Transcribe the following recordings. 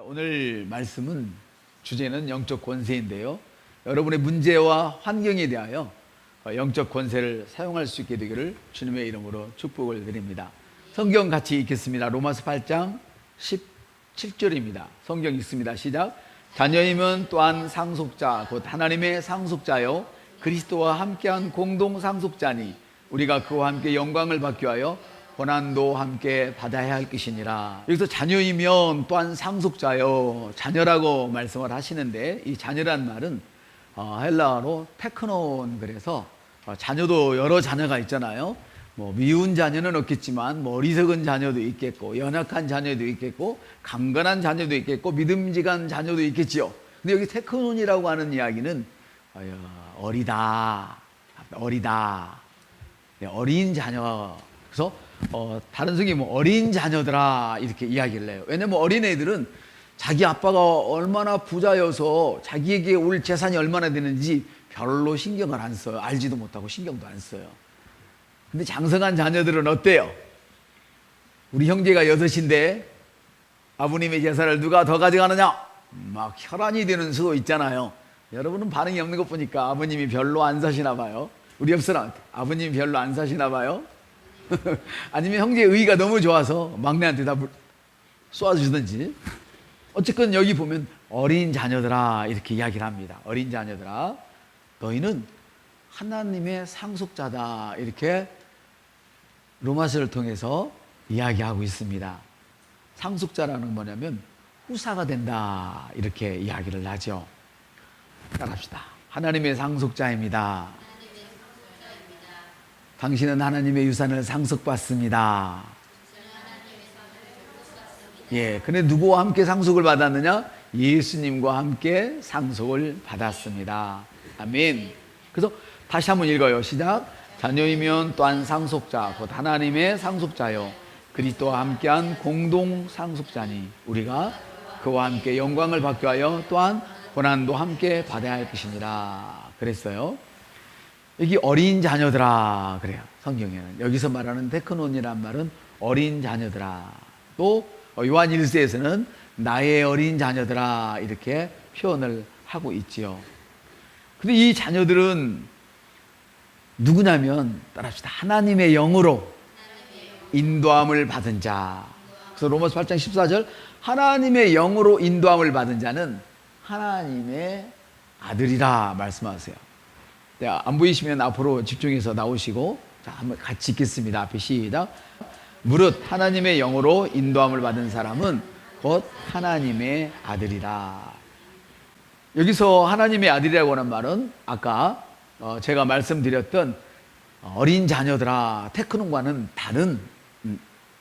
오늘 말씀은 주제는 영적 권세인데요. 여러분의 문제와 환경에 대하여 영적 권세를 사용할 수 있게 되기를 주님의 이름으로 축복을 드립니다. 성경 같이 읽겠습니다. 로마서 8장 17절입니다. 성경 읽습니다. 시작. 자녀이면 또한 상속자 곧 하나님의 상속자요 그리스도와 함께한 공동 상속자니 우리가 그와 함께 영광을 받기 위하여 고난도 함께 받아야 할 것이니라. 여기서 자녀이면 또한 상속자요, 자녀라고 말씀을 하시는데, 이 자녀란 말은 헬라어로 테크논, 그래서 자녀도 여러 자녀가 있잖아요. 뭐 미운 자녀는 없겠지만 어리석은 자녀도 있겠고, 연약한 자녀도 있겠고, 강건한 자녀도 있겠고, 믿음직한 자녀도 있겠지요. 근데 여기 테크논이라고 하는 이야기는 어리다, 어린 자녀. 그래서 다른 성경이 어린 자녀들아 이렇게 이야기를 해요. 왜냐면 어린애들은 자기 아빠가 얼마나 부자여서 자기에게 올 재산이 얼마나 되는지 별로 신경을 안 써요. 알지도 못하고 신경도 안 써요. 근데 장성한 자녀들은 어때요? 우리 형제가 6인데 아버님의 재산을 누가 더 가져가느냐? 막 혈안이 되는 수도 있잖아요. 여러분은 반응이 없는 것 보니까 아버님이 별로 안 사시나 봐요. 우리 옆 사람 아버님이 별로 안 사시나 봐요. 아니면 형제의 의의가 너무 좋아서 막내한테 다 쏘아주든지. 어쨌건 여기 보면 어린 자녀들아 이렇게 이야기를 합니다. 어린 자녀들아 너희는 하나님의 상속자다 이렇게 로마서를 통해서 이야기하고 있습니다. 상속자라는 건 뭐냐면 후사가 된다 이렇게 이야기를 하죠. 따라합시다. 하나님의 상속자입니다. 당신은 하나님의 유산을 상속받습니다. 예, 근데 누구와 함께 상속을 받았느냐? 예수님과 함께 상속을 받았습니다. 아멘. 그래서 다시 한번 읽어요. 시작. 자녀이면 또한 상속자 곧 하나님의 상속자요 그리스도와 함께한 공동 상속자니 우리가 그와 함께 영광을 받기 위하여 또한 고난도 함께 받아야 할 것이니라 그랬어요. 여기 어린 자녀들아 그래요. 성경에는 여기서 말하는 테크논이란 말은 어린 자녀들아, 또 요한 1서에서는 나의 어린 자녀들아 이렇게 표현을 하고 있지요. 근데 이 자녀들은 누구냐면 따라합시다. 하나님의 영으로 인도함을 받은 자. 그래서 로마서 8장 14절 하나님의 영으로 인도함을 받은 자는 하나님의 아들이라 말씀하세요. 안 보이시면 앞으로 집중해서 나오시고 자, 한번 같이 읽겠습니다. 앞에 시작. 무릇 하나님의 영으로 인도함을 받은 사람은 곧 하나님의 아들이라. 여기서 하나님의 아들이라고 하는 말은 아까 제가 말씀드렸던 어린 자녀들아 테크논과는 다른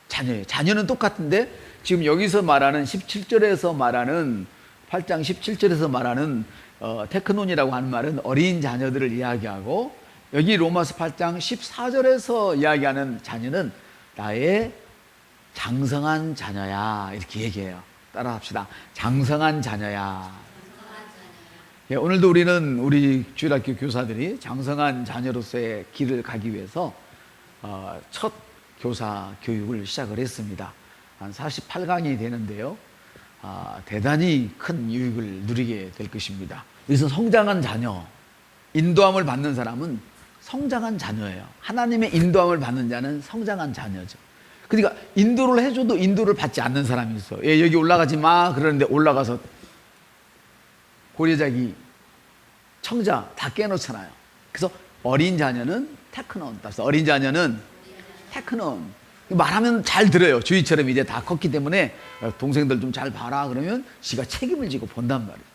자녀예요. 자녀는 똑같은데 지금 여기서 말하는 17절에서 말하는 8장 17절에서 말하는 테크논이라고 하는 말은 어린 자녀들을 이야기하고 여기 로마서 8장 14절에서 이야기하는 자녀는 나의 장성한 자녀야 이렇게 얘기해요. 따라합시다. 장성한 자녀야. 예, 오늘도 우리는 우리 주일학교 교사들이 장성한 자녀로서의 길을 가기 위해서 첫 교사 교육을 시작을 했습니다. 한 48강이 되는데요. 대단히 큰 유익을 누리게 될 것입니다. 그래서 성장한 자녀, 인도함을 받는 사람은 성장한 자녀예요. 하나님의 인도함을 받는 자는 성장한 자녀죠. 그러니까 인도를 해줘도 인도를 받지 않는 사람이 있어. 예, 여기 올라가지 마 그러는데 올라가서 고려자기 청자 다 깨놓잖아요. 그래서 어린 자녀는 테크논. 따라서 어린 자녀는 테크논. 말하면 잘 들어요. 주희처럼 이제 다 컸기 때문에 동생들 좀 잘 봐라 그러면 지가 책임을 지고 본단 말이에요.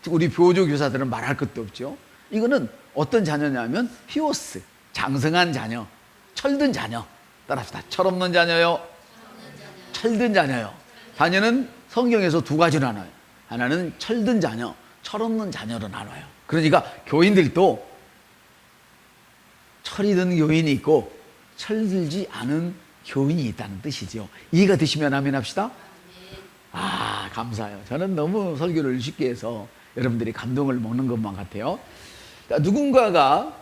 우리 교조 교사들은 말할 것도 없죠. 이거는 어떤 자녀냐면 히오스, 장성한 자녀, 철든 자녀. 따라합시다. 철없는 자녀요, 철든 자녀요. 자녀는 성경에서 두 가지로 나눠요. 하나는 철든 자녀, 철없는 자녀로 나눠요. 그러니까 교인들도 철이 든 교인이 있고 철들지 않은 교인이 있다는 뜻이죠. 이해가 되시면 아멘 합시다. 감사해요. 저는 너무 설교를 쉽게 해서 여러분들이 감동을 먹는 것만 같아요. 누군가가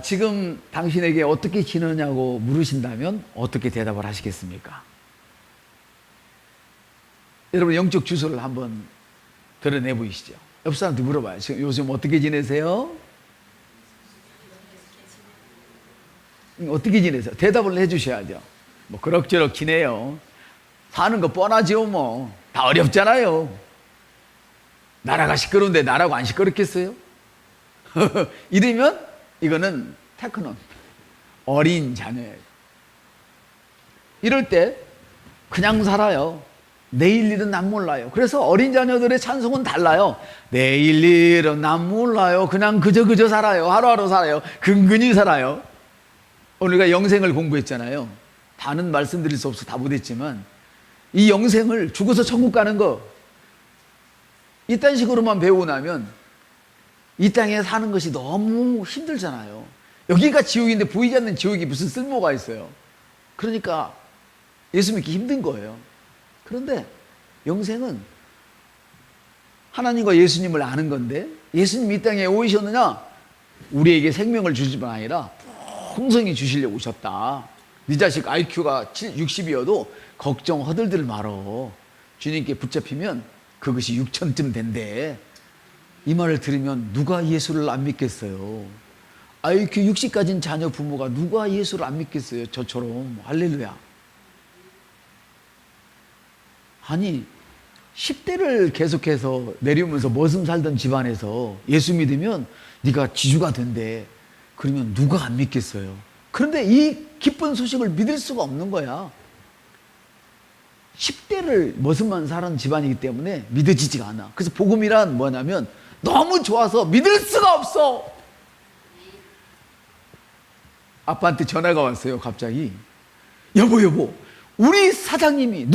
지금 당신에게 어떻게 지내냐고 물으신다면 어떻게 대답을 하시겠습니까? 여러분 영적 주소를 한번 드러내 보이시죠? 옆 사람한테 물어봐요. 지금 요즘 어떻게 지내세요? 어떻게 지내세요? 대답을 해주셔야죠. 뭐 그럭저럭 지내요. 사는 거 뻔하지요 뭐. 다 어렵잖아요. 나라가 시끄러운데 나라고 안 시끄럽겠어요? 이러면 이거는 테크논, 어린 자녀예요. 이럴 때 그냥 살아요. 내일 일은 난 몰라요. 그래서 어린 자녀들의 찬송은 달라요. 내일 일은 난 몰라요. 그냥 그저 살아요. 하루하루 살아요. 근근히 살아요. 오늘 우리가 영생을 공부했잖아요. 다는 말씀드릴 수 없어 다 못했지만 이 영생을 죽어서 천국 가는 거 이딴 식으로만 배우고 나면 이 땅에 사는 것이 너무 힘들잖아요. 여기가 지옥인데 보이지 않는 지옥이 무슨 쓸모가 있어요. 그러니까 예수 믿기 힘든 거예요. 그런데 영생은 하나님과 예수님을 아는 건데 예수님이 이 땅에 오셨느냐? 우리에게 생명을 주실 뿐 아니라 풍성히 주시려고 오셨다. 네 자식 IQ가 60이어도 걱정 허들들 말어. 주님께 붙잡히면 그것이 6천쯤 된대. 이 말을 들으면 누가 예수를 안 믿겠어요? IQ 60 가진 자녀 부모가 누가 예수를 안 믿겠어요? 저처럼. 할렐루야. 아니 10대를 계속해서 내려오면서 머슴 살던 집안에서 예수 믿으면 네가 지주가 된대. 그러면 누가 안 믿겠어요? 그런데 이 기쁜 소식을 믿을 수가 없는 거야. 10대를 머슴만 살은 집안이기 때문에 믿어지지가 않아. 그래서 복음이란 뭐냐면 너무 좋아서 믿을 수가 없어. 아빠한테 전화가 왔어요. 갑자기 여보 우리 사장님이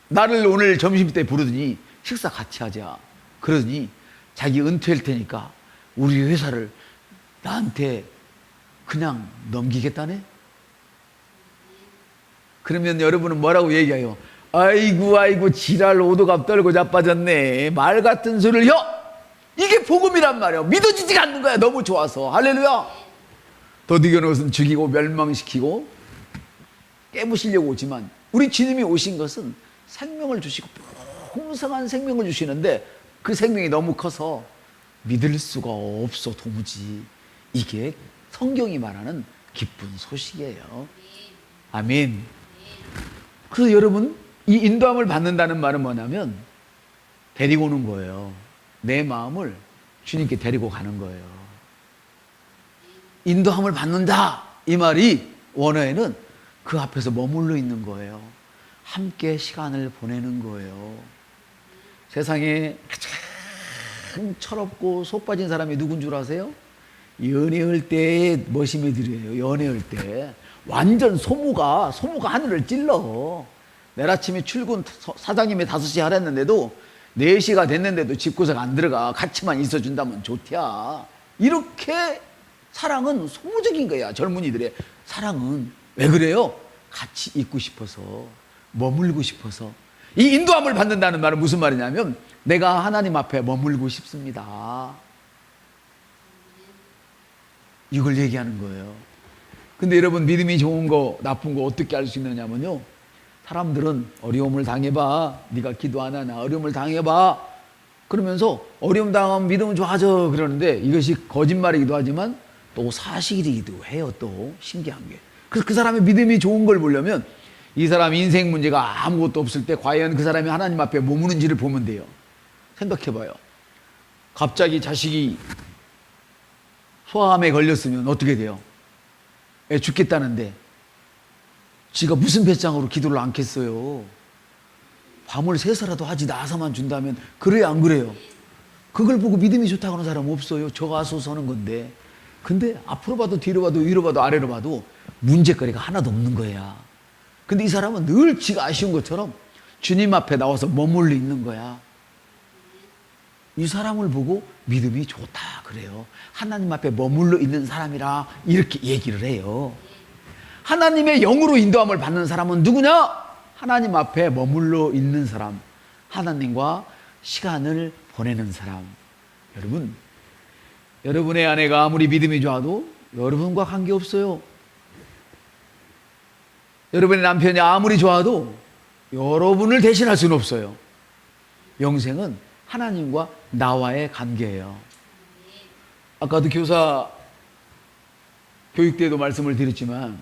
나를 오늘 점심때 부르더니 식사 같이 하자. 그러더니 자기 은퇴할 테니까 우리 회사를 나한테 그냥 넘기겠다네. 그러면 여러분은 뭐라고 얘기해요? 아이고 지랄 오도갑 떨고 자빠졌네. 말 같은 소리를 이게 복음이란 말이에요. 믿어지지가 않는 거야. 너무 좋아서. 할렐루야. 도둑이는 것은 죽이고 멸망시키고 깨부시려고 오지만 우리 주님이 오신 것은 생명을 주시고 풍성한 생명을 주시는데 그 생명이 너무 커서 믿을 수가 없어 도무지. 이게 성경이 말하는 기쁜 소식이에요. 아멘. 그래서 여러분 이 인도함을 받는다는 말은 뭐냐면 데리고 오는 거예요. 내 마음을 주님께 데리고 가는 거예요. 인도함을 받는다 이 말이 원어에는 그 앞에서 머물러 있는 거예요. 함께 시간을 보내는 거예요. 세상에 가장 철없고 속 빠진 사람이 누군 줄 아세요? 연애할 때 머시매들이에요. 연애할 때 완전 소무가 하늘을 찔러. 내일 아침에 출근 사장님이 5시에 하랬는데도 4시가 됐는데도 집구석 안 들어가. 같이만 있어준다면 좋대야. 이렇게 사랑은 소모적인 거야. 젊은이들의 사랑은. 왜 그래요? 같이 있고 싶어서, 머물고 싶어서. 이 인도함을 받는다는 말은 무슨 말이냐면 내가 하나님 앞에 머물고 싶습니다. 이걸 얘기하는 거예요. 근데 여러분 믿음이 좋은 거 나쁜 거 어떻게 알 수 있느냐면요, 사람들은 어려움을 당해봐. 네가 기도 안 하나 어려움을 당해봐. 그러면서 어려움 당하면 믿음은 좋아져 그러는데 이것이 거짓말이기도 하지만 또 사실이기도 해요. 또 신기한 게. 그래서 그 사람의 믿음이 좋은 걸 보려면 이 사람 인생 문제가 아무것도 없을 때 과연 그 사람이 하나님 앞에 머무는지를 보면 돼요. 생각해봐요. 갑자기 자식이 소아암에 걸렸으면 어떻게 돼요? 애 죽겠다는데 지가 무슨 배짱으로 기도를 않겠어요? 밤을 새서라도 하지 나서만 준다면. 그래요 안 그래요? 그걸 보고 믿음이 좋다고 하는 사람 없어요. 저 가서 서는 건데. 근데 앞으로 봐도 뒤로 봐도 위로 봐도 아래로 봐도 문제거리가 하나도 없는 거야. 근데 이 사람은 늘 지가 아쉬운 것처럼 주님 앞에 나와서 머물러 있는 거야. 이 사람을 보고 믿음이 좋다 그래요. 하나님 앞에 머물러 있는 사람이라 이렇게 얘기를 해요. 하나님의 영으로 인도함을 받는 사람은 누구냐? 하나님 앞에 머물러 있는 사람, 하나님과 시간을 보내는 사람. 여러분, 여러분의 아내가 아무리 믿음이 좋아도 여러분과 관계없어요. 여러분의 남편이 아무리 좋아도 여러분을 대신할 수는 없어요. 영생은 하나님과 나와의 관계예요. 아까도 교사 교육 때도 말씀을 드렸지만,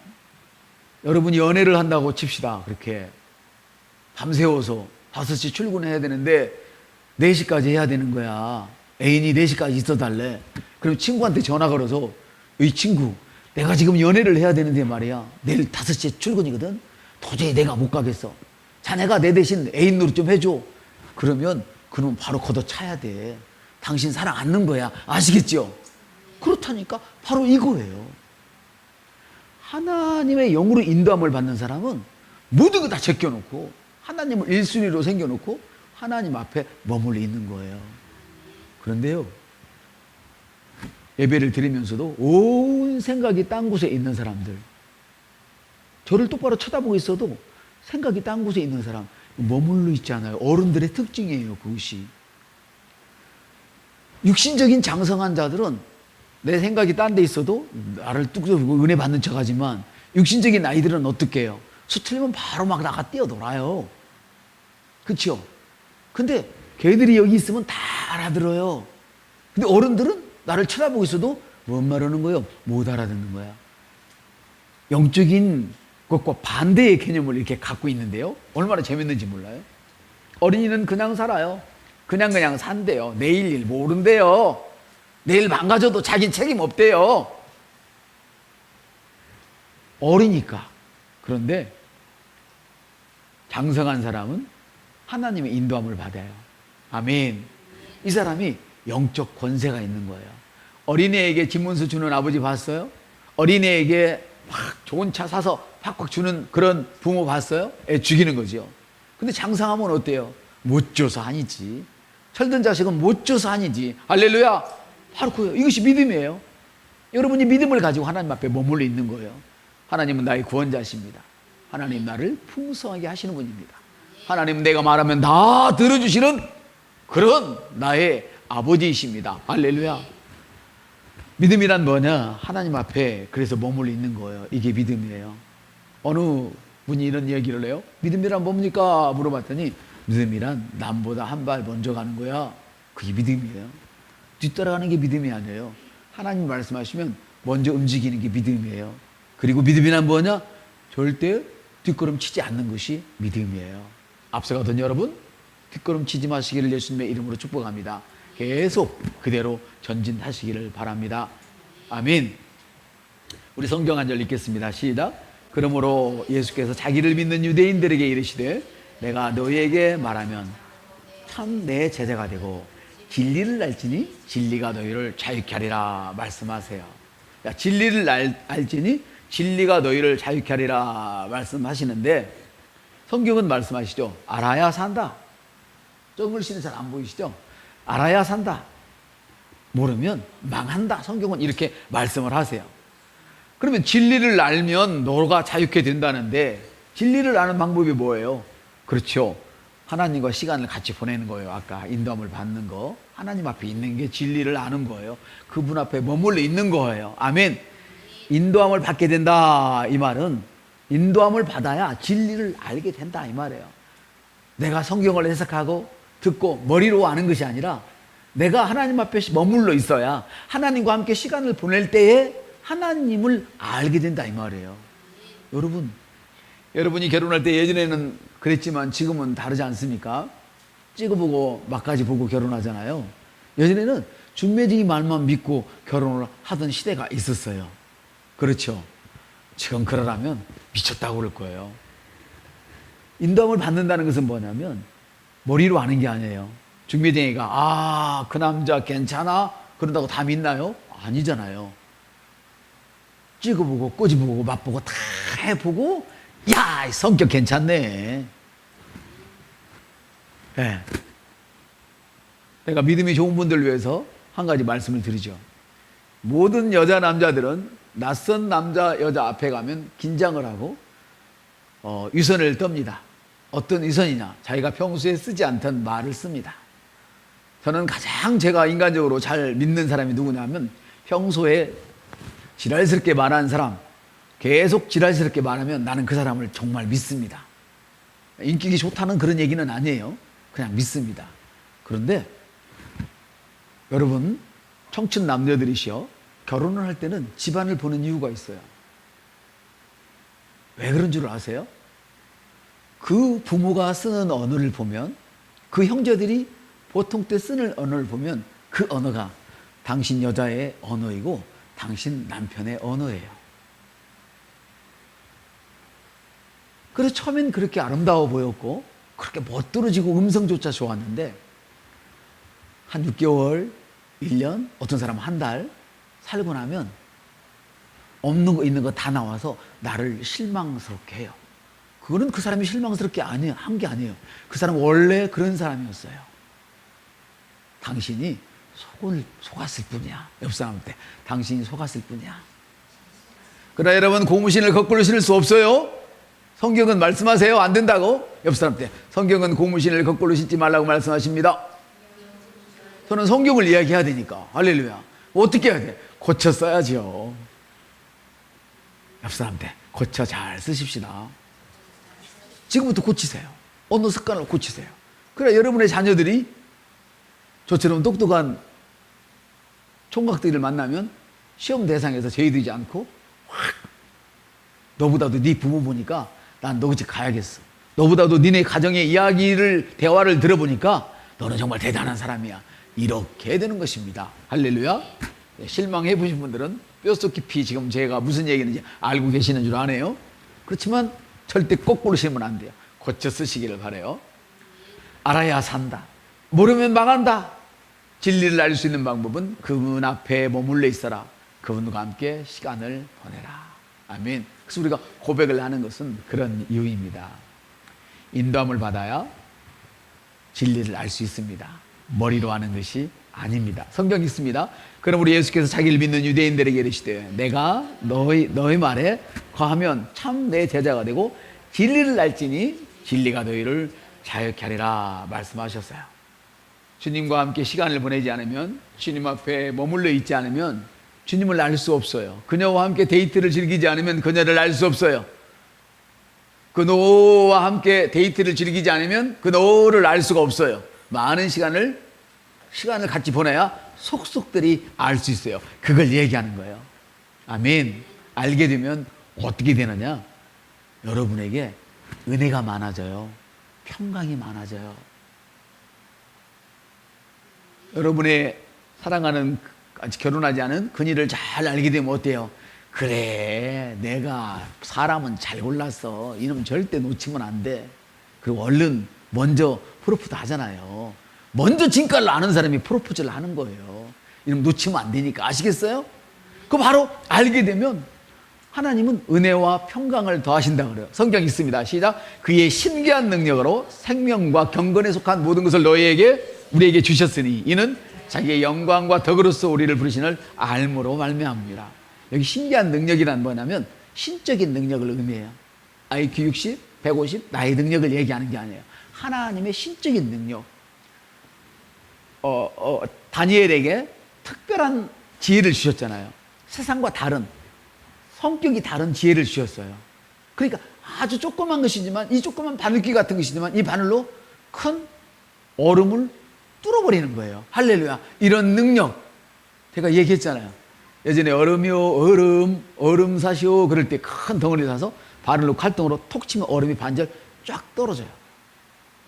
여러분이 연애를 한다고 칩시다. 그렇게 밤새워서 5시 출근해야 되는데 4시까지 해야 되는 거야. 애인이 4시까지 있어달래. 그럼 친구한테 전화 걸어서, 이 친구, 내가 지금 연애를 해야 되는데 말이야, 내일 5시에 출근이거든. 도저히 내가 못 가겠어. 자네가 내 대신 애인 노릇 좀 해줘. 그러면 그놈 바로 걷어차야 돼. 당신 사랑 않는 거야. 아시겠죠? 그렇다니까 바로 이거예요. 하나님의 영으로 인도함을 받는 사람은 모든 거 다 제껴놓고 하나님을 1순위로 생겨놓고 하나님 앞에 머물러 있는 거예요. 그런데요, 예배를 드리면서도 온 생각이 딴 곳에 있는 사람들, 저를 똑바로 쳐다보고 있어도 생각이 딴 곳에 있는 사람, 머물러 있잖아요. 어른들의 특징이에요, 그것이. 육신적인 장성한 자들은 내 생각이 딴 데 있어도 나를 뚝 떼고 은혜 받는 척 하지만, 육신적인 아이들은 어떻게 해요? 수틀리면 바로 막 나가 뛰어놀아요. 그렇죠? 근데 걔들이 여기 있으면 다 알아들어요. 근데 어른들은 나를 쳐다보고 있어도 뭔 말하는 거예요? 못 알아듣는 거야. 영적인 것과 반대의 개념을 이렇게 갖고 있는데요, 얼마나 재밌는지 몰라요? 어린이는 그냥 살아요. 그냥 산대요. 내일 일 모른대요. 내일 망가져도 자긴 책임 없대요. 어리니까. 그런데 장성한 사람은 하나님의 인도함을 받아요. 아멘. 이 사람이 영적 권세가 있는 거예요. 어린애에게 집문서 주는 아버지 봤어요? 어린애에게 막 좋은 차 사서 팍팍 주는 그런 부모 봤어요? 애 죽이는 거죠. 근데 장성하면 어때요? 못 줘서 아니지. 철든 자식은 못 줘서 아니지. 할렐루야. 바로 그거예요. 이것이 믿음이에요. 여러분이 믿음을 가지고 하나님 앞에 머물러 있는 거예요. 하나님은 나의 구원자십니다. 하나님 나를 풍성하게 하시는 분입니다. 하나님 내가 말하면 다 들어주시는 그런 나의 아버지이십니다. 할렐루야. 믿음이란 뭐냐? 하나님 앞에 그래서 머물러 있는 거예요. 이게 믿음이에요. 어느 분이 이런 얘기를 해요. 믿음이란 뭡니까? 물어봤더니, 믿음이란 남보다 한 발 먼저 가는 거야. 그게 믿음이에요. 뒤따라가는 게 믿음이 아니에요. 하나님 말씀하시면 먼저 움직이는 게 믿음이에요. 그리고 믿음이란 뭐냐? 절대 뒷걸음 치지 않는 것이 믿음이에요. 앞서가던 여러분, 뒷걸음 치지 마시기를 예수님의 이름으로 축복합니다. 계속 그대로 전진하시기를 바랍니다. 아멘. 우리 성경 한 절 읽겠습니다. 시작. 그러므로 예수께서 자기를 믿는 유대인들에게 이르시되, 내가 너희에게 말하면 참 내 제자가 되고 진리를 알지니 진리가 너희를 자유케 하리라 말씀하세요. 야, 진리를 알지니 진리가 너희를 자유케 하리라 말씀하시는데, 성경은 말씀하시죠. 알아야 산다. 저 글씨는 잘 안 보이시죠? 알아야 산다. 모르면 망한다. 성경은 이렇게 말씀을 하세요. 그러면 진리를 알면 너가 자유케 된다는데, 진리를 아는 방법이 뭐예요? 그렇죠. 하나님과 시간을 같이 보내는 거예요. 아까 인도함을 받는 거. 하나님 앞에 있는 게 진리를 아는 거예요. 그분 앞에 머물러 있는 거예요. 아멘. 인도함을 받게 된다. 이 말은 인도함을 받아야 진리를 알게 된다. 이 말이에요. 내가 성경을 해석하고 듣고 머리로 아는 것이 아니라, 내가 하나님 앞에 머물러 있어야 하나님과 함께 시간을 보낼 때에 하나님을 알게 된다. 이 말이에요. 여러분이 결혼할 때 예전에는 그랬지만 지금은 다르지 않습니까? 찍어보고 막까지 보고 결혼하잖아요. 예전에는 중매쟁이 말만 믿고 결혼을 하던 시대가 있었어요. 그렇죠. 지금 그러라면 미쳤다고 그럴 거예요. 인도함을 받는다는 것은 뭐냐면 머리로 아는 게 아니에요. 중매쟁이가 그 남자 괜찮아? 그런다고 다 믿나요? 아니잖아요. 찍어보고 꼬집어보고 맛보고 다 해보고, 야, 성격 괜찮네. 네. 내가 믿음이 좋은 분들 위해서 한 가지 말씀을 드리죠. 모든 여자 남자들은 낯선 남자 여자 앞에 가면 긴장을 하고 위선을 떱니다. 어떤 위선이냐? 자기가 평소에 쓰지 않던 말을 씁니다. 저는 가장 제가 인간적으로 잘 믿는 사람이 누구냐면, 평소에 지랄스럽게 말하는 사람, 계속 지랄스럽게 말하면 나는 그 사람을 정말 믿습니다. 인격이 좋다는 그런 얘기는 아니에요. 그냥 믿습니다. 그런데 여러분, 청춘 남녀들이시여, 결혼을 할 때는 집안을 보는 이유가 있어요. 왜 그런 줄 아세요? 그 부모가 쓰는 언어를 보면, 그 형제들이 보통 때 쓰는 언어를 보면 그 언어가 당신 여자의 언어이고 당신 남편의 언어예요. 그래서 처음엔 그렇게 아름다워 보였고 그렇게 멋들어지고 음성조차 좋았는데 한 6개월, 1년, 어떤 사람은 한 달 살고 나면 없는 거 있는 거 다 나와서 나를 실망스럽게 해요. 그거는 그 사람이 실망스럽게 한 게 아니에요. 그 사람은 원래 그런 사람이었어요. 당신이 속았을 뿐이야. 옆 사람한테 당신이 속았을 뿐이야. 그러나 여러분, 고무신을 거꾸로 신을 수 없어요. 성경은 말씀하세요. 안 된다고. 옆 사람한테 성경은 고무신을 거꾸로 신지 말라고 말씀하십니다. 저는 성경을 이야기해야 되니까. 할렐루야. 어떻게 해야 돼? 고쳐 써야죠. 옆 사람한테 고쳐 잘 쓰십시다. 지금부터 고치세요. 언어 습관을 고치세요. 그래 여러분의 자녀들이 저처럼 똑똑한 총각들을 만나면 시험 대상에서 제외되지 않고 확, 너보다도 네 부모 보니까 난 너 집 가야겠어. 너보다도 니네 가정의 이야기를, 대화를 들어보니까 너는 정말 대단한 사람이야. 이렇게 되는 것입니다. 할렐루야. 실망해 보신 분들은 뼛속 깊이 지금 제가 무슨 얘기인지 알고 계시는 줄 아네요. 그렇지만 절대 거꾸로 쓰면 안 돼요. 고쳐 쓰시기를 바라요. 알아야 산다. 모르면 망한다. 진리를 알 수 있는 방법은 그분 앞에 머물러 있어라. 그분과 함께 시간을 보내라. 아멘. 그래서 우리가 고백을 하는 것은 그런 이유입니다. 인도함을 받아야 진리를 알 수 있습니다. 머리로 하는 것이 아닙니다. 성경 있습니다. 그럼 우리 예수께서 자기를 믿는 유대인들에게 이르시되 내가 너희 말에 거하면 참 내 제자가 되고 진리를 알지니 진리가 너희를 자유케 하리라 말씀하셨어요. 주님과 함께 시간을 보내지 않으면, 주님 앞에 머물러 있지 않으면 주님을 알 수 없어요. 그녀와 함께 데이트를 즐기지 않으면 그녀를 알 수 없어요. 그노와 함께 데이트를 즐기지 않으면 그노를 알 수가 없어요. 많은 시간을 같이 보내야 속속들이 알 수 있어요. 그걸 얘기하는 거예요. 아멘. 알게 되면 어떻게 되느냐? 여러분에게 은혜가 많아져요. 평강이 많아져요. 여러분의 사랑하는, 아직 결혼하지 않은 그녀를 잘 알게 되면 어때요? 그래, 내가 사람은 잘 골랐어. 이놈 절대 놓치면 안 돼. 그리고 얼른 먼저 프로포즈 하잖아요. 먼저 진가를 아는 사람이 프로포즈를 하는 거예요. 이놈 놓치면 안 되니까. 아시겠어요? 그 바로 알게 되면 하나님은 은혜와 평강을 더하신다 그래요. 성경 있습니다. 시작. 그의 신기한 능력으로 생명과 경건에 속한 모든 것을 우리에게 주셨으니 이는 자기의 영광과 덕으로서 우리를 부르시는 알므로 말미암습니다. 여기 신기한 능력이란 뭐냐면 신적인 능력을 의미해요. IQ 60, 150 나의 능력을 얘기하는 게 아니에요. 하나님의 신적인 능력. 다니엘에게 특별한 지혜를 주셨잖아요. 세상과 다른, 성격이 다른 지혜를 주셨어요. 그러니까 아주 조그만 것이지만, 이 조그만 바늘귀 같은 것이지만 이 바늘로 큰 얼음을 뚫어버리는 거예요. 할렐루야. 이런 능력 제가 얘기했잖아요. 예전에 얼음 사시오 그럴 때 큰 덩어리 사서 바늘로 칼등으로 톡 치면 얼음이 반절 쫙 떨어져요.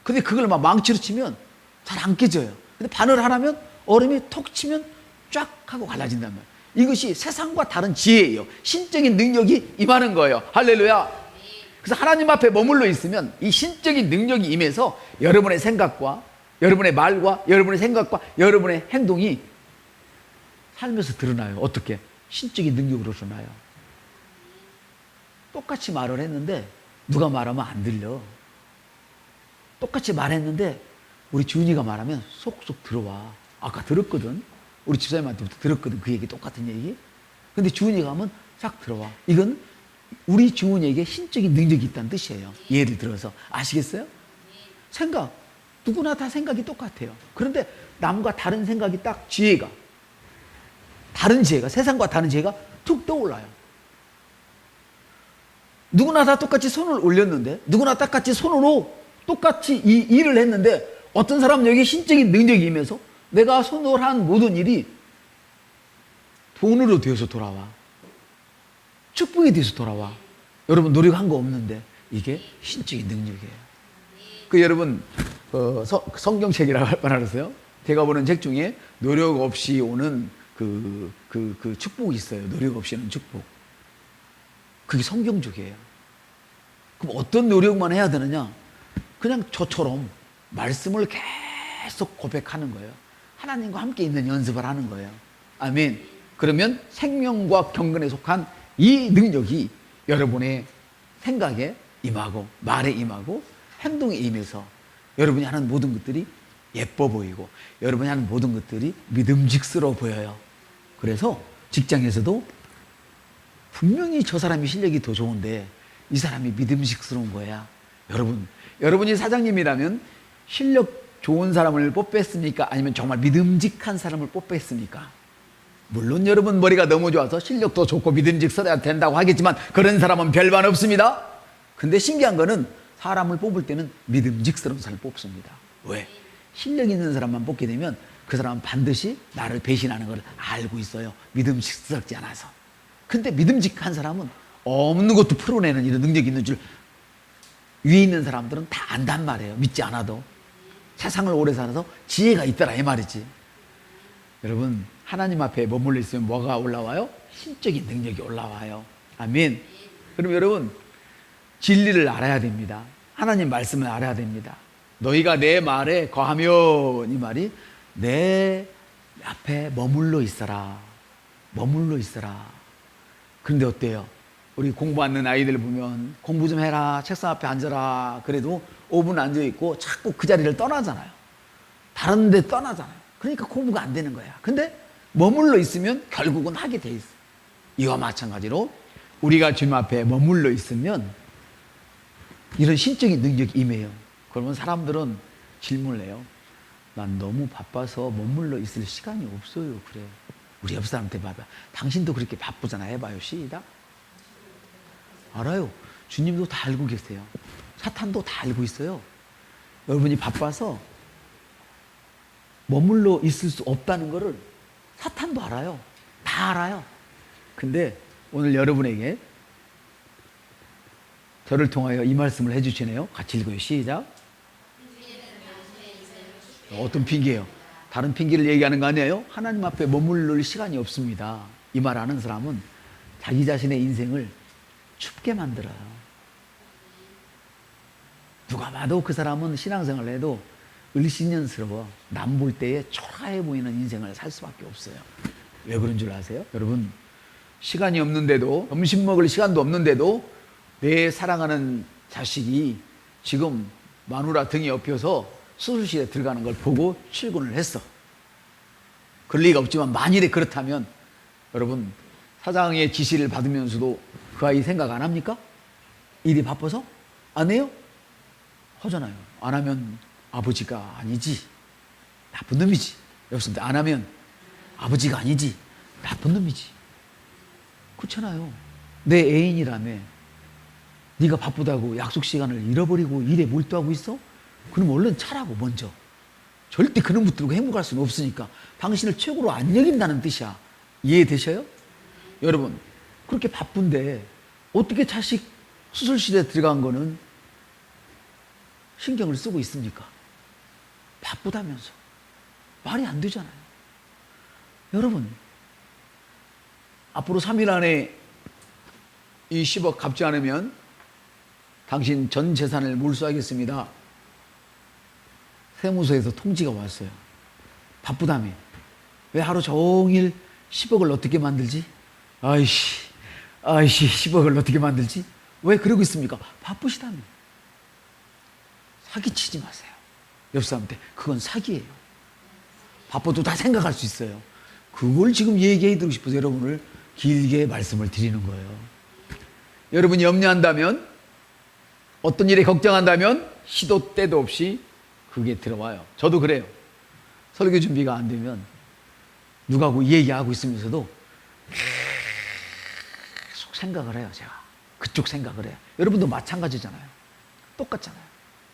근데 그걸 막 망치로 치면 잘 안 깨져요. 근데 바늘 하나면 얼음이 톡 치면 쫙 하고 갈라진단 말이에요. 이것이 세상과 다른 지혜예요. 신적인 능력이 임하는 거예요. 할렐루야. 그래서 하나님 앞에 머물러 있으면 이 신적인 능력이 임해서 여러분의 생각과 여러분의 말과 여러분의 생각과 여러분의 행동이 살면서 드러나요. 어떻게? 신적인 능력으로 드러나요. 똑같이 말을 했는데 누가 말하면 안 들려. 똑같이 말했는데 우리 주은이가 말하면 쏙쏙 들어와. 아까 들었거든. 우리 집사님한테부터 들었거든. 그 얘기, 똑같은 얘기. 근데 주은이가 하면 싹 들어와. 이건 우리 주은이에게 신적인 능력이 있다는 뜻이에요. 예를 들어서. 아시겠어요? 생각. 누구나 다 생각이 똑같아요. 그런데 남과 다른 생각이 딱 다른 지혜가, 세상과 다른 지혜가 툭 떠올라요. 누구나 다 똑같이 손을 올렸는데, 누구나 똑같이 손으로 똑같이 이 일을 했는데 어떤 사람은 여기 신적인 능력이 임해서 내가 손으로 한 모든 일이 돈으로 되어서 돌아와. 축복이 돼서 돌아와. 여러분 노력한 거 없는데 이게 신적인 능력이에요. 그 여러분 성경책이라고 할 뻔하셨어요. 제가 보는 책 중에 노력 없이 오는 그 축복이 있어요. 노력 없이 오는 축복. 그게 성경적이에요. 그럼 어떤 노력만 해야 되느냐? 그냥 저처럼 말씀을 계속 고백하는 거예요. 하나님과 함께 있는 연습을 하는 거예요. 아멘. 그러면 생명과 경건에 속한 이 능력이 여러분의 생각에 임하고 말에 임하고 행동에 임해서 여러분이 하는 모든 것들이 예뻐 보이고 여러분이 하는 모든 것들이 믿음직스러워 보여요. 그래서 직장에서도 분명히 저 사람이 실력이 더 좋은데 이 사람이 믿음직스러운 거야. 여러분이 사장님이라면 실력 좋은 사람을 뽑겠습니까? 아니면 정말 믿음직한 사람을 뽑겠습니까? 물론 여러분 머리가 너무 좋아서 실력도 좋고 믿음직스러워야 된다고 하겠지만 그런 사람은 별반 없습니다. 근데 신기한 거는 사람을 뽑을 때는 믿음직스러운 사람을 뽑습니다. 왜? 실력 있는 사람만 뽑게 되면 그 사람은 반드시 나를 배신하는 걸 알고 있어요. 믿음직스럽지 않아서. 근데 믿음직한 사람은 없는 것도 풀어내는 이런 능력이 있는 줄 위에 있는 사람들은 다 안단 말이에요. 믿지 않아도. 세상을 오래 살아서 지혜가 있더라 이 말이지. 여러분 하나님 앞에 머물러 있으면 뭐가 올라와요? 신적인 능력이 올라와요. 아멘. 그럼 여러분 진리를 알아야 됩니다. 하나님 말씀을 알아야 됩니다. 너희가 내 말에 거하면 이 말이 내 앞에 머물러 있어라. 머물러 있어라. 그런데 어때요? 우리 공부하는 아이들 보면 공부 좀 해라. 책상 앞에 앉아라. 그래도 5분 앉아있고 자꾸 그 자리를 떠나잖아요. 다른 데 떠나잖아요. 그러니까 공부가 안 되는 거야. 근데 머물러 있으면 결국은 하게 돼 있어. 이와 마찬가지로 우리가 주님 앞에 머물러 있으면 이런 신적인 능력이 임해요. 그러면 사람들은 질문을 해요. 난 너무 바빠서 머물러 있을 시간이 없어요. 그래. 우리 옆 사람한테 봐봐. 당신도 그렇게 바쁘잖아. 해봐요. 시작. 알아요. 주님도 다 알고 계세요. 사탄도 다 알고 있어요. 여러분이 바빠서 머물러 있을 수 없다는 것을 사탄도 알아요. 다 알아요. 근데 오늘 여러분에게 저를 통하여 이 말씀을 해주시네요. 같이 읽어요. 시작. 어떤 핑계예요? 다른 핑계를 얘기하는 거 아니에요? 하나님 앞에 머물러 시간이 없습니다. 이 말 아는 사람은 자기 자신의 인생을 춥게 만들어요. 누가 봐도 그 사람은 신앙생활을 해도 을신년스러워. 남 볼 때에 초라해 보이는 인생을 살 수밖에 없어요. 왜 그런 줄 아세요? 여러분 시간이 없는데도 점심 먹을 시간도 없는데도 내 사랑하는 자식이 지금 마누라 등이 업혀서 수술실에 들어가는 걸 보고 출근을 했어. 그럴 리가 없지만 만일에 그렇다면 여러분 사장의 지시를 받으면서도 그 아이 생각 안 합니까? 일이 바빠서? 안 해요? 하잖아요. 안 하면 아버지가 아니지. 나쁜 놈이지. 여기서 안 하면 아버지가 아니지. 나쁜 놈이지. 그렇잖아요. 내 애인이라며 네가 바쁘다고 약속 시간을 잃어버리고 일에 몰두하고 있어? 그럼 얼른 차라고 먼저. 절대 그놈 붙들고 행복할 수는 없으니까 당신을 최고로 안 여긴다는 뜻이야. 이해되셔요? 여러분 그렇게 바쁜데 어떻게 자식 수술실에 들어간 거는 신경을 쓰고 있습니까? 바쁘다면서. 말이 안 되잖아요. 여러분 앞으로 3일 안에 이 10억 갚지 않으면 당신 전 재산을 몰수하겠습니다. 세무서에서 통지가 왔어요. 바쁘다며. 왜 하루 종일 10억을 어떻게 만들지? 아이씨 10억을 어떻게 만들지? 왜 그러고 있습니까? 바쁘시다며. 사기치지 마세요. 옆 사람한테 그건 사기예요. 바빠도 다 생각할 수 있어요. 그걸 지금 얘기해 드리고 싶어서 여러분을 길게 말씀을 드리는 거예요. 여러분이 염려한다면 어떤 일에 걱정한다면 시도 때도 없이 그게 들어와요. 저도 그래요. 설교 준비가 안 되면 누가하고 얘기하고 있으면서도 계속 생각을 해요. 제가 그쪽 생각을 해요. 여러분도 마찬가지잖아요. 똑같잖아요.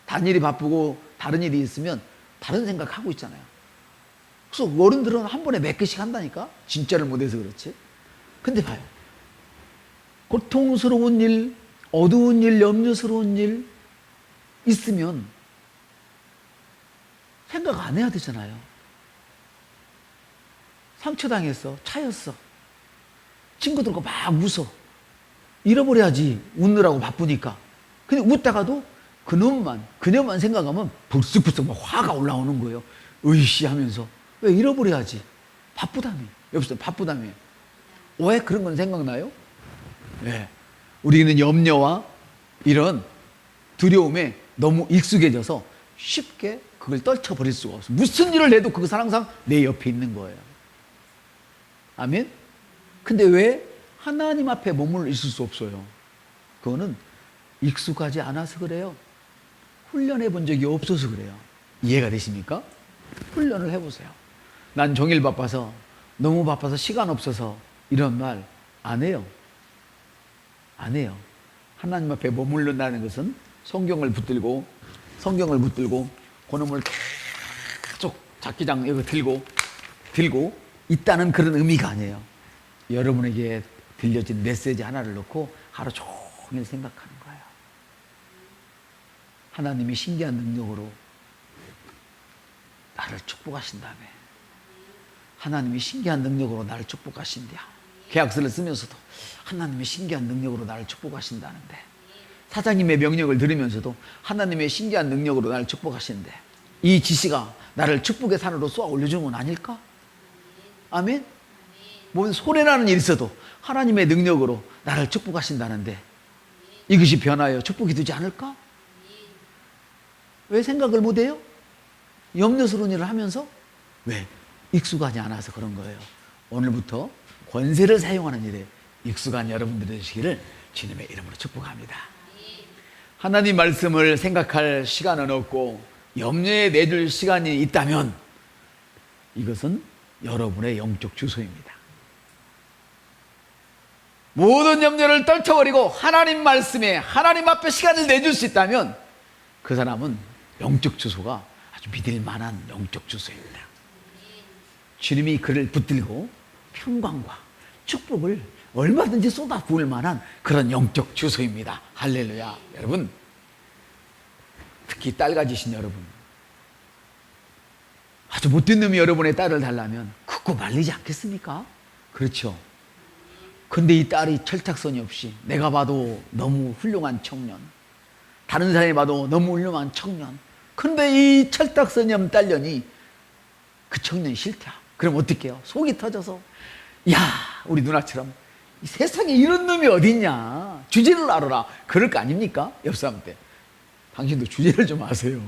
다른 일이 바쁘고 다른 일이 있으면 다른 생각하고 있잖아요. 그래서 어른들은 한 번에 몇 개씩 한다니까? 진짜를 못해서 그렇지. 근데 봐요. 고통스러운 일, 어두운 일, 염려스러운 일 있으면 생각 안 해야 되잖아요. 상처당했어. 차였어. 친구들과 막 웃어. 잃어버려야지. 웃느라고 바쁘니까. 근데 웃다가도 그녀만 생각하면 불쑥불쑥 막 화가 올라오는 거예요. 으이씨 하면서. 왜 잃어버려야지. 바쁘다며. 여보세요. 바쁘다며. 왜 그런 건 생각나요? 네. 우리는 염려와 이런 두려움에 너무 익숙해져서 쉽게 그걸 떨쳐버릴 수가 없어요. 무슨 일을 해도 그것은 항상 내 옆에 있는 거예요. 아멘? 근데 왜 하나님 앞에 머물러 있을 수 없어요? 그거는 익숙하지 않아서 그래요. 훈련해 본 적이 없어서 그래요. 이해가 되십니까? 훈련을 해보세요. 난 종일 바빠서, 너무 바빠서 시간 없어서 이런 말 안 해요. 안 해요. 하나님 앞에 머물른다는 것은 성경을 붙들고 그놈을 계속 잡기장 여기 들고 있다는 그런 의미가 아니에요. 여러분에게 들려진 메시지 하나를 놓고 하루 종일 생각하는 거예요. 하나님이 신기한 능력으로 나를 축복하신다며. 하나님이 신기한 능력으로 나를 축복하신다. 계약서를 쓰면서도 하나님의 신기한 능력으로 나를 축복하신다는데, 사장님의 명령을 들으면서도 하나님의 신기한 능력으로 나를 축복하시는데, 이 지시가 나를 축복의 산으로 쏘아 올려주는 건 아닐까? 아멘? 뭔 소리나는 일이 있어도 하나님의 능력으로 나를 축복하신다는데 이것이 변하여 축복이 되지 않을까? 왜 생각을 못해요? 염려스러운 일을 하면서? 왜? 익숙하지 않아서 그런 거예요. 오늘부터 권세를 사용하는 일에 익숙한 여러분들이 되시기를 주님의 이름으로 축복합니다. 하나님 말씀을 생각할 시간은 없고 염려에 내줄 시간이 있다면 이것은 여러분의 영적 주소입니다. 모든 염려를 떨쳐버리고 하나님 말씀에, 하나님 앞에 시간을 내줄 수 있다면 그 사람은 영적 주소가 아주 믿을 만한 영적 주소입니다. 주님이 그를 붙들고 평강과 축복을 얼마든지 쏟아 부을 만한 그런 영적 주소입니다. 할렐루야. 여러분, 특히 딸 가지신 여러분, 아주 못된 놈이 여러분의 딸을 달라면 긋고 말리지 않겠습니까? 그렇죠. 근데 이 딸이 철딱서니 없이 내가 봐도 너무 훌륭한 청년, 다른 사람이 봐도 너무 훌륭한 청년, 근데 이 철딱서니 없는 딸년이 그 청년이 싫다. 그럼 어떻게 해요? 속이 터져서, 야, 우리 누나처럼 이 세상에 이런 놈이 어딨냐, 주제를 알아라, 그럴 거 아닙니까? 옆 사람한테 당신도 주제를 좀 아세요.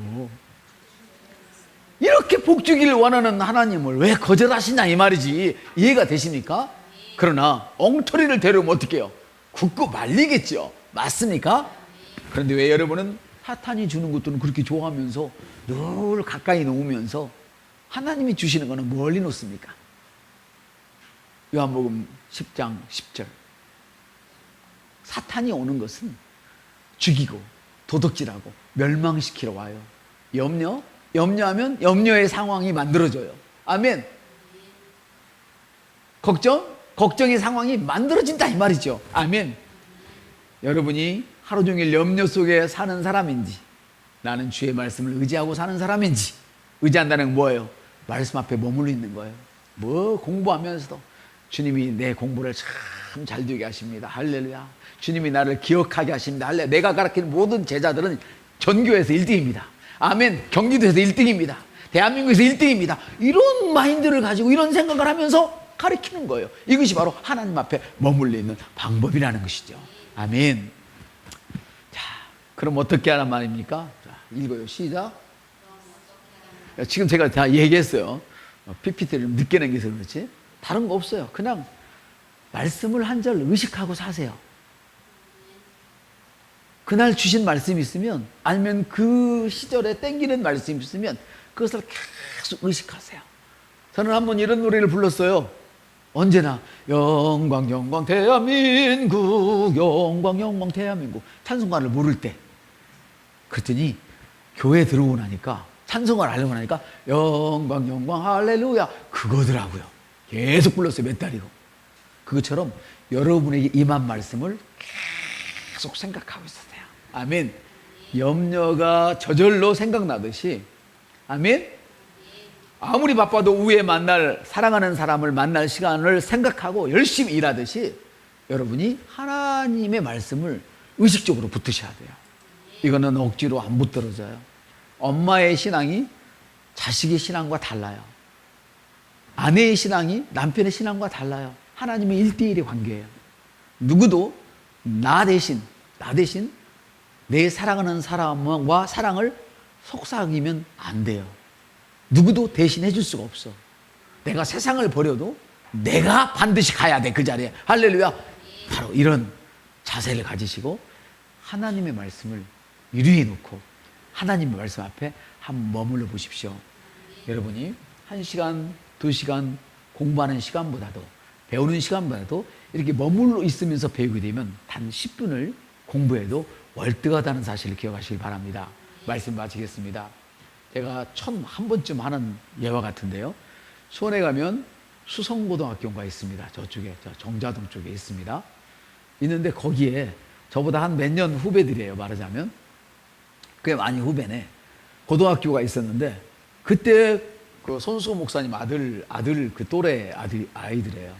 이렇게 복 주기를 원하는 하나님을 왜 거절하시냐 이 말이지. 이해가 되십니까? 그러나 엉터리를 데려오면 어떻게 해요? 굽고 말리겠죠. 맞습니까? 그런데 왜 여러분은 사탄이 주는 것들은 그렇게 좋아하면서 늘 가까이 놓으면서 하나님이 주시는 것은 멀리 놓습니까? 요한복음 10장 10절, 사탄이 오는 것은 죽이고 도둑질하고 멸망시키러 와요. 염려하면 염려의 상황이 만들어져요. 아멘. 걱정의 상황이 만들어진다 이 말이죠. 아멘. 여러분이 하루 종일 염려 속에 사는 사람인지, 나는 주의 말씀을 의지하고 사는 사람인지, 의지한다는 건 뭐예요? 말씀 앞에 머물러 있는 거예요. 뭐 공부하면서도 주님이 내 공부를 참 잘 되게 하십니다. 할렐루야. 주님이 나를 기억하게 하십니다. 할렐루야. 내가 가르치는 모든 제자들은 전교에서 1등입니다. 아멘. 경기도에서 1등입니다. 대한민국에서 1등입니다. 이런 마인드를 가지고 이런 생각을 하면서 가르치는 거예요. 이것이 바로 하나님 앞에 머물러 있는 방법이라는 것이죠. 아멘. 자, 그럼 어떻게 하란 말입니까? 자, 읽어요. 시작. 지금 제가 다 얘기했어요. PPT를 좀 늦게 남겨서 그렇지. 다른 거 없어요. 그냥 말씀을 한 절 의식하고 사세요. 그날 주신 말씀이 있으면, 아니면 그 시절에 땡기는 말씀이 있으면 그것을 계속 의식하세요. 저는 한번 이런 노래를 불렀어요. 언제나 영광 영광 대한민국, 영광 영광 대한민국, 찬송가를 부를 때. 그랬더니 교회 들어오고 나니까, 찬송을 하려고 나니까 영광 영광 할렐루야 그거더라고요. 계속 불렀어요. 몇 달이고. 그것처럼 여러분에게 임한 말씀을 계속 생각하고 있었어요. 아멘. 염려가 저절로 생각나듯이, 아멘. 아무리 바빠도 위에 만날 사랑하는 사람을 만날 시간을 생각하고 열심히 일하듯이 여러분이 하나님의 말씀을 의식적으로 붙으셔야 돼요. 이거는 억지로 안 붙들어져요. 엄마의 신앙이 자식의 신앙과 달라요. 아내의 신앙이 남편의 신앙과 달라요. 하나님의 1대1의 관계예요. 누구도 나 대신 내 사랑하는 사람과 사랑을 속삭이면 안 돼요. 누구도 대신해 줄 수가 없어. 내가 세상을 버려도 내가 반드시 가야 돼, 그 자리에. 할렐루야. 바로 이런 자세를 가지시고 하나님의 말씀을 위로해 놓고 하나님의 말씀 앞에 한번 머물러 보십시오. 여러분이 1시간, 2시간 공부하는 시간보다도, 배우는 시간보다도 이렇게 머물러 있으면서 배우게 되면 단 10분을 공부해도 월등하다는 사실을 기억하시기 바랍니다. 말씀 마치겠습니다. 제가 처음 한 번쯤 하는 예와 같은데요. 수원에 가면 수성고등학교가 있습니다. 저쪽에, 저 정자동 쪽에 있습니다. 있는데 거기에 저보다 한 몇 년 후배들이에요, 말하자면. 꽤 많이 후배네. 고등학교가 있었는데 그때 그 손수호 목사님 아들 그 또래 아이들이에요.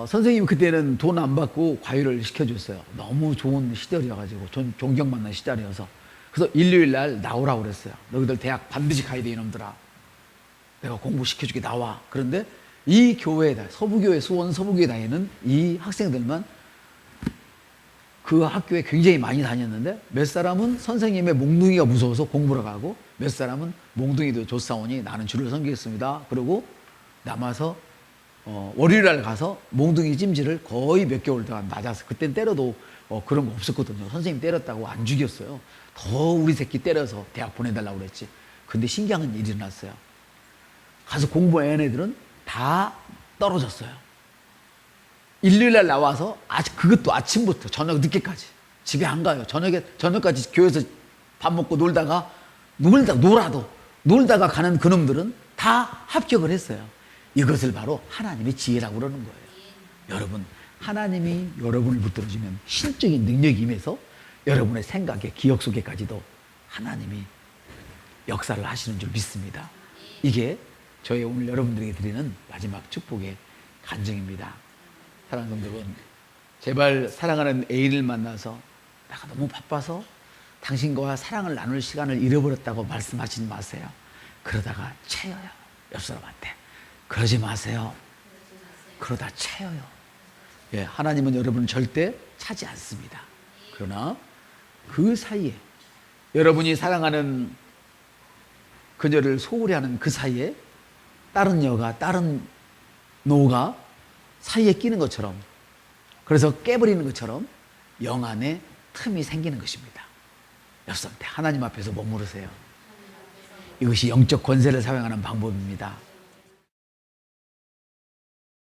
선생님이 그때는 돈 안 받고 과외를 시켜줬어요. 너무 좋은 시절이어가지고 존경받는 시절이어서. 그래서 일요일 날 나오라고 그랬어요. 너희들 대학 반드시 가야 돼, 이놈들아. 내가 공부시켜주게 나와. 그런데 이 교회에, 서부교회, 수원 서부교회 다니는 이 학생들만 그 학교에 굉장히 많이 다녔는데 몇 사람은 선생님의 몽둥이가 무서워서 공부를 가고 몇 사람은 몽둥이도 좋사오니 나는 주를 섬기겠습니다. 그러고 남아서 월요일 날 가서 몽둥이 찜질을 거의 몇 개월 동안 맞아서, 그땐 때려도 그런 거 없었거든요. 선생님 때렸다고 안 죽였어요. 더 우리 새끼 때려서 대학 보내달라고 그랬지. 근데 신기한 일이 일어났어요. 가서 공부한 애들은 다 떨어졌어요. 일요일날 나와서 그것도 아침부터 저녁 늦게까지 집에 안 가요. 저녁까지 교회에서 밥 먹고 놀다가 놀다가 가는 그놈들은 다 합격을 했어요. 이것을 바로 하나님의 지혜라고 그러는 거예요. 여러분, 하나님이 여러분을 붙들어주면 신적인 능력이 임해서 여러분의 생각에, 기억 속에까지도 하나님이 역사를 하시는 줄 믿습니다. 이게 저희 오늘 여러분들에게 드리는 마지막 축복의 간증입니다. 사랑하는 성도분, 제발 사랑하는 애인을 만나서 내가 너무 바빠서 당신과 사랑을 나눌 시간을 잃어버렸다고 말씀하지 마세요. 그러다가 채여요. 옆 사람한테. 그러지 마세요. 그러다 채여요. 예, 하나님은 여러분을 절대 차지 않습니다. 그러나 그 사이에, 여러분이 사랑하는 그녀를 소홀히 하는 그 사이에 다른 여가, 다른 노가 사이에 끼는 것처럼, 그래서 깨버리는 것처럼 영 안에 틈이 생기는 것입니다. 옆 사람한테 하나님 앞에서 머무르세요. 이것이 영적 권세를 사용하는 방법입니다.